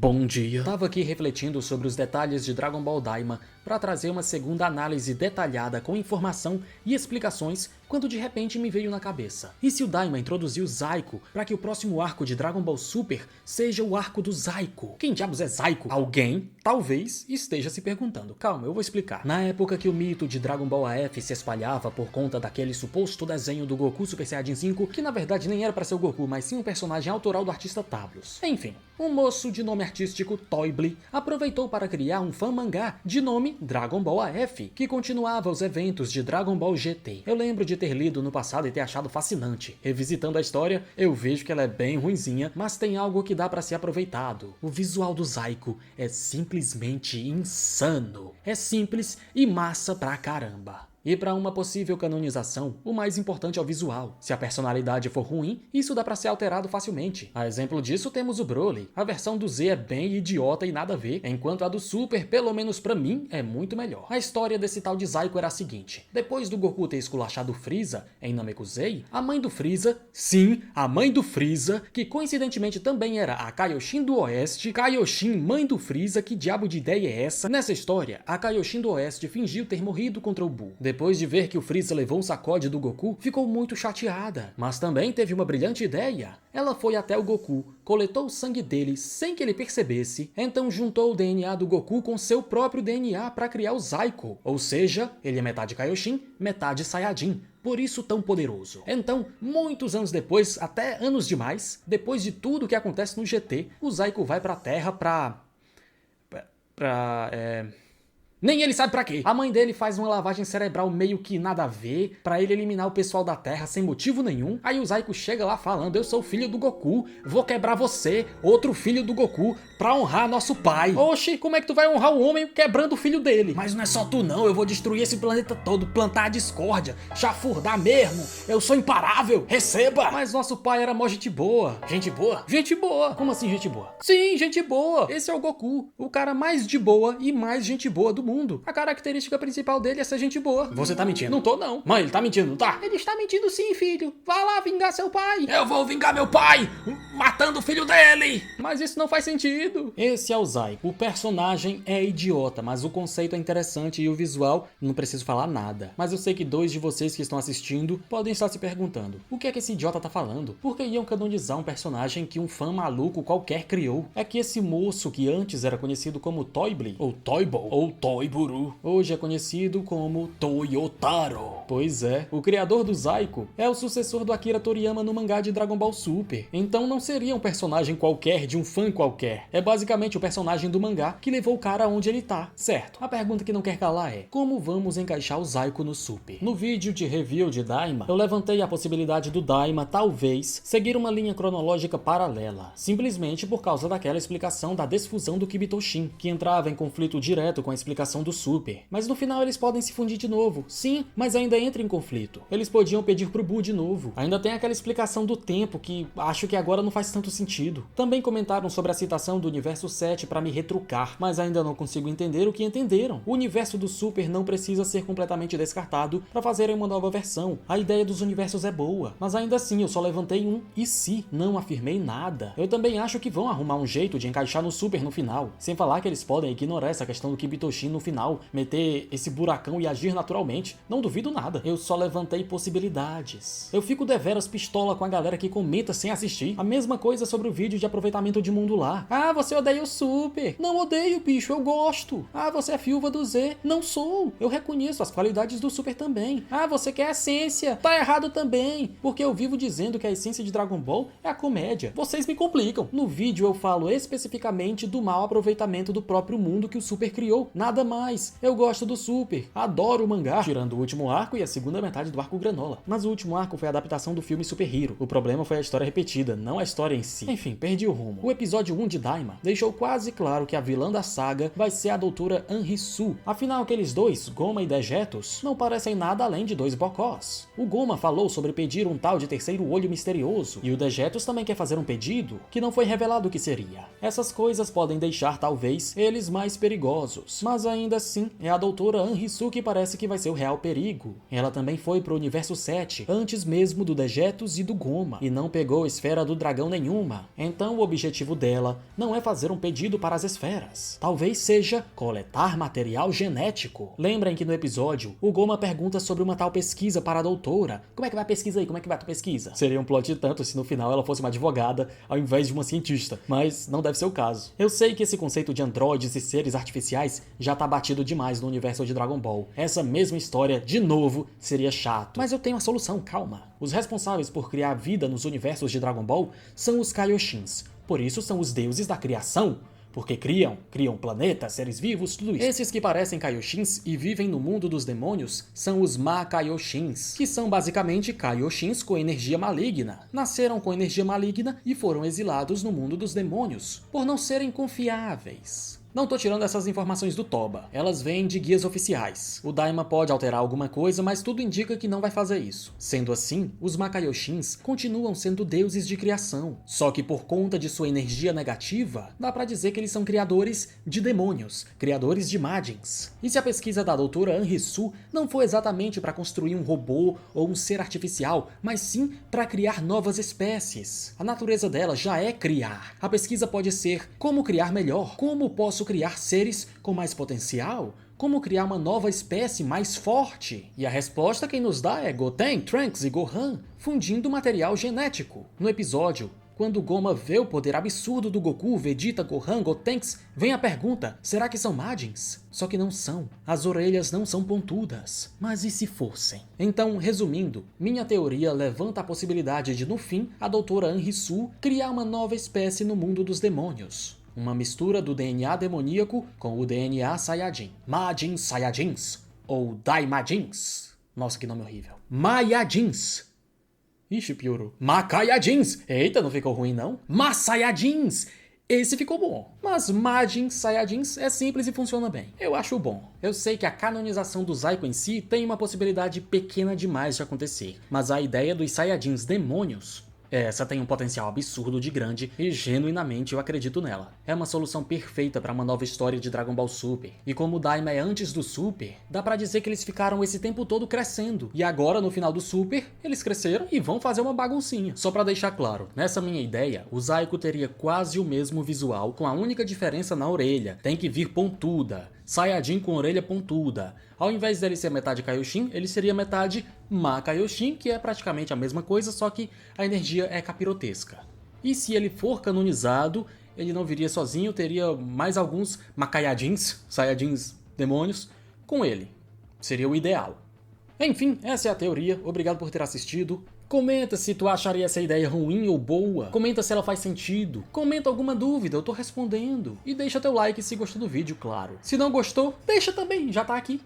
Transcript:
Bom dia. Tava aqui refletindo sobre os detalhes de Dragon Ball Daima para trazer uma segunda análise detalhada com informação e explicações quando de repente me veio na cabeça. E se o Daima introduziu Zaiko para que o próximo arco de Dragon Ball Super seja o arco do Zaiko? Quem diabos é Zaiko? Alguém, talvez, esteja se perguntando. Calma, eu vou explicar. Na época que o mito de Dragon Ball AF se espalhava por conta daquele suposto desenho do Goku Super Saiyajin 5, que na verdade nem era para ser o Goku, mas sim um personagem autoral do artista Tablios. Enfim, um moço de nome artístico Toyblee aproveitou para criar um fan-mangá de nome Dragon Ball AF, que continuava os eventos de Dragon Ball GT. Eu lembro de ter lido no passado e ter achado fascinante. Revisitando a história, eu vejo que ela é bem ruinzinha, mas tem algo que dá para ser aproveitado. O visual do Zaiko é simplesmente insano. É simples e massa pra caramba. E para uma possível canonização, o mais importante é o visual. Se a personalidade for ruim, isso dá para ser alterado facilmente. A exemplo disso temos o Broly. A versão do Z é bem idiota e nada a ver, enquanto a do Super, pelo menos pra mim, é muito melhor. A história desse tal de Zaiko era a seguinte: depois do Goku ter esculachado Freeza em Namekusei, a mãe do Freeza, sim, a mãe do Freeza, que coincidentemente também era a Kaioshin do Oeste, Kaioshin, mãe do Freeza, que diabo de ideia é essa? Nessa história, a Kaioshin do Oeste fingiu ter morrido contra o Buu. Depois de ver que o Freeza levou um sacode do Goku, ficou muito chateada, mas também teve uma brilhante ideia. Ela foi até o Goku, coletou o sangue dele sem que ele percebesse, então juntou o DNA do Goku com seu próprio DNA para criar o Zaiko, ou seja, ele é metade Kaioshin, metade Saiyajin. Por isso tão poderoso. Então, muitos anos depois, até anos demais, depois de tudo que acontece no GT, o Zaiko vai pra Terra nem ele sabe pra quê. A mãe dele faz uma lavagem cerebral meio que nada a ver, pra ele eliminar o pessoal da Terra sem motivo nenhum. Aí o Zaiko chega lá falando: eu sou filho do Goku, vou quebrar você, outro filho do Goku, pra honrar nosso pai. Oxi, como é que tu vai honrar o homem quebrando o filho dele? Mas não é só tu não, eu vou destruir esse planeta todo, plantar a discórdia, chafurdar mesmo, eu sou imparável, receba. Mas nosso pai era mó gente boa. Gente boa? Gente boa. Como assim gente boa? Sim, gente boa. Esse é o Goku, o cara mais de boa e mais gente boa do mundo. A característica principal dele é ser gente boa. Você tá mentindo? Não tô não. Mãe, ele tá mentindo, não tá? Ele está mentindo sim, filho. Vá lá vingar seu pai. Eu vou vingar meu pai, matando o filho dele. Mas isso não faz sentido. Esse é o Zaiko. O personagem é idiota, mas o conceito é interessante e o visual, não preciso falar nada. Mas eu sei que dois de vocês que estão assistindo podem estar se perguntando: o que é que esse idiota tá falando? Por que iam canonizar um personagem que um fã maluco qualquer criou? É que esse moço que antes era conhecido como Toyblee, ou Toyball, ou Toiburu, hoje é conhecido como Toyotaro. Pois é, o criador do Zaiko é o sucessor do Akira Toriyama no mangá de Dragon Ball Super. Então não seria um personagem qualquer de um fã qualquer. É basicamente o personagem do mangá que levou o cara onde ele tá, certo? A pergunta que não quer calar é: como vamos encaixar o Zaiko no Super? No vídeo de review de Daima, eu levantei a possibilidade do Daima, talvez, seguir uma linha cronológica paralela, simplesmente por causa daquela explicação da desfusão do Kibitoshin, que entrava em conflito direto com a explicação do Super. Mas no final eles podem se fundir de novo. Sim, mas ainda entra em conflito. Eles podiam pedir pro Buu de novo. Ainda tem aquela explicação do tempo que acho que agora não faz tanto sentido. Também comentaram sobre a citação do Universo 7 para me retrucar, mas ainda não consigo entender o que entenderam. O universo do Super não precisa ser completamente descartado para fazerem uma nova versão. A ideia dos universos é boa, mas ainda assim eu só levantei um "e se", não afirmei nada. Eu também acho que vão arrumar um jeito de encaixar no Super no final, sem falar que eles podem ignorar essa questão do Kibitoshin no final, meter esse buracão e agir naturalmente. Não duvido nada. Eu só levantei possibilidades. Eu fico deveras pistola com a galera que comenta sem assistir. A mesma coisa sobre o vídeo de aproveitamento de mundo lá. Ah, você odeia o Super. Não odeio, bicho, eu gosto. Ah, você é viúva do Z. Não sou. Eu reconheço as qualidades do Super também. Ah, você quer a essência. Tá errado também, porque eu vivo dizendo que a essência de Dragon Ball é a comédia. Vocês me complicam. No vídeo eu falo especificamente do mau aproveitamento do próprio mundo que o Super criou. Nada mais. Eu gosto do Super, adoro o mangá, tirando o último arco e a segunda metade do arco Granola. Mas o último arco foi a adaptação do filme Super Hero. O problema foi a história repetida, não a história em si. Enfim, perdi o rumo. O episódio 1 de Daima deixou quase claro que a vilã da saga vai ser a doutora Anrisu. Afinal, aqueles dois, Goma e Dejetos, não parecem nada além de dois bocós. O Goma falou sobre pedir um tal de terceiro olho misterioso, e o Dejetos também quer fazer um pedido que não foi revelado o que seria. Essas coisas podem deixar, talvez, eles mais perigosos, mas ainda ainda assim, é a doutora Anrisu que parece que vai ser o real perigo. Ela também foi pro Universo 7, antes mesmo do Dejetos e do Goma, e não pegou esfera do dragão nenhuma. Então o objetivo dela não é fazer um pedido para as esferas. Talvez seja coletar material genético. Lembrem que no episódio, o Goma pergunta sobre uma tal pesquisa para a doutora. Como é que vai a pesquisa aí? Como é que vai a tua pesquisa? Seria um plot tanto se no final ela fosse uma advogada ao invés de uma cientista, mas não deve ser o caso. Eu sei que esse conceito de androides e seres artificiais já tá batido demais no universo de Dragon Ball. Essa mesma história, de novo, seria chato. Mas eu tenho a solução, calma. Os responsáveis por criar vida nos universos de Dragon Ball são os Kaioshins. Por isso são os deuses da criação. Porque criam planetas, seres vivos, tudo isso. Esses que parecem Kaioshins e vivem no mundo dos demônios são os Ma-Kaioshins, que são basicamente Kaioshins com energia maligna. Nasceram com energia maligna e foram exilados no mundo dos demônios, por não serem confiáveis. Não tô tirando essas informações do Toba, elas vêm de guias oficiais. O Daima pode alterar alguma coisa, mas tudo indica que não vai fazer isso. Sendo assim, os Ma-Kaioshins continuam sendo deuses de criação. Só que por conta de sua energia negativa, dá pra dizer que eles são criadores de demônios, criadores de Majins. E se a pesquisa da doutora Anrisu não for exatamente para construir um robô ou um ser artificial, mas sim para criar novas espécies? A natureza dela já é criar. A pesquisa pode ser como criar melhor, como posso criar seres com mais potencial? Como criar uma nova espécie mais forte? E a resposta quem nos dá é Goten, Trunks e Gohan fundindo material genético. No episódio, quando Goma vê o poder absurdo do Goku, Vegeta, Gohan, Gotenks, vem a pergunta, será que são Majins? Só que não são. As orelhas não são pontudas. Mas e se fossem? Então, resumindo, minha teoria levanta a possibilidade de, no fim, a doutora Anrisu criar uma nova espécie no mundo dos demônios. Uma mistura do DNA demoníaco com o DNA Saiyajin. Majin Saiyajins, ou Daimajins. Nossa, que nome horrível. Mayajins. Ixi, piorou. Makayajins. Eita, não ficou ruim não. Masayajins. Esse ficou bom. Mas Majin Saiyajins é simples e funciona bem. Eu acho bom. Eu sei que a canonização do Zaiko em si tem uma possibilidade pequena demais de acontecer. Mas a ideia dos Saiyajins demônios... essa tem um potencial absurdo de grande e genuinamente eu acredito nela. É uma solução perfeita para uma nova história de Dragon Ball Super. E como o Daima é antes do Super, dá pra dizer que eles ficaram esse tempo todo crescendo. E agora, no final do Super, eles cresceram e vão fazer uma baguncinha. Só pra deixar claro, nessa minha ideia, o Zaiko teria quase o mesmo visual, com a única diferença na orelha. Tem que vir pontuda. Saiyajin com orelha pontuda. Ao invés dele ser metade Kaioshin, ele seria metade Ma-Kaioshin, que é praticamente a mesma coisa, só que a energia é capirotesca. E se ele for canonizado, ele não viria sozinho, teria mais alguns Makayajins, Saiyajins demônios, com ele. Seria o ideal. Enfim, essa é a teoria. Obrigado por ter assistido. Comenta se tu acharia essa ideia ruim ou boa. Comenta se ela faz sentido. Comenta alguma dúvida, eu tô respondendo. E deixa teu like se gostou do vídeo, claro. Se não gostou, deixa também, já tá aqui.